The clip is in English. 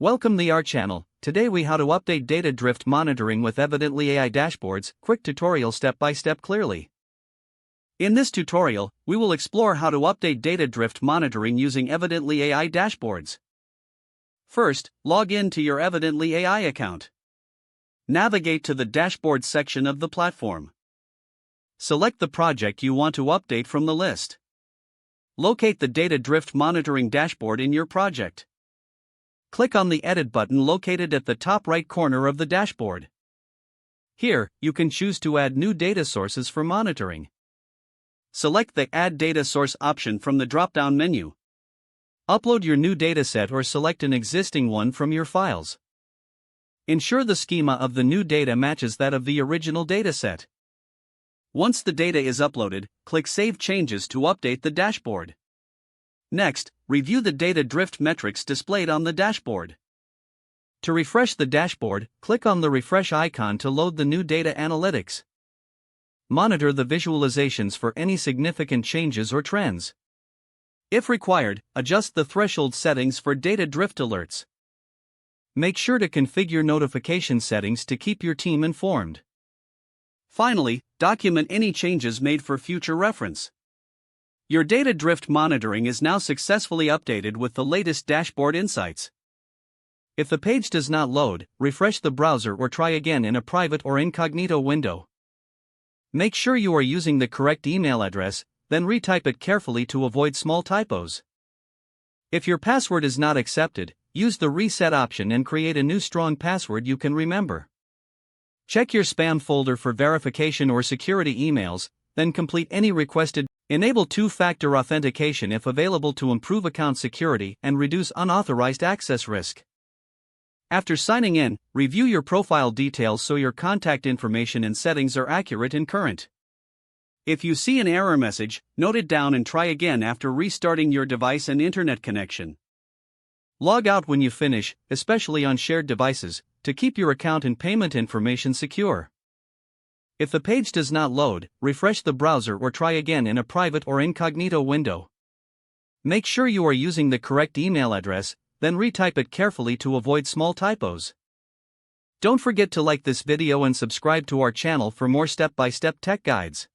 Welcome to our channel. Today we how to update data drift monitoring with Evidently AI dashboards. Quick tutorial step by step clearly. In this tutorial, we will explore how to update data drift monitoring using Evidently AI dashboards. First, log in to your Evidently AI account. Navigate to the dashboard section of the platform. Select the project you want to update from the list. Locate the data drift monitoring dashboard in your project. Click on the Edit button located at the top right corner of the dashboard. Here, you can choose to add new data sources for monitoring. Select the Add Data Source option from the drop-down menu. Upload your new dataset or select an existing one from your files. Ensure the schema of the new data matches that of the original dataset. Once the data is uploaded, click Save Changes to update the dashboard. Next, review the data drift metrics displayed on the dashboard. To refresh the dashboard, click on the refresh icon to load the new data analytics. Monitor the visualizations for any significant changes or trends. If required, adjust the threshold settings for data drift alerts. Make sure to configure notification settings to keep your team informed. Finally, document any changes made for future reference. Your data drift monitoring is now successfully updated with the latest dashboard insights. If the page does not load, refresh the browser or try again in a private or incognito window. Make sure you are using the correct email address, then retype it carefully to avoid small typos. If your password is not accepted, use the reset option and create a new strong password you can remember. Check your spam folder for verification or security emails, then complete any requested. Enable two-factor authentication if available to improve account security and reduce unauthorized access risk. After signing in, review your profile details so your contact information and settings are accurate and current. If you see an error message, note it down and try again after restarting your device and internet connection. Log out when you finish, especially on shared devices, to keep your account and payment information secure. If the page does not load, refresh the browser or try again in a private or incognito window. Make sure you are using the correct email address, then retype it carefully to avoid small typos. Don't forget to like this video and subscribe to our channel for more step-by-step tech guides.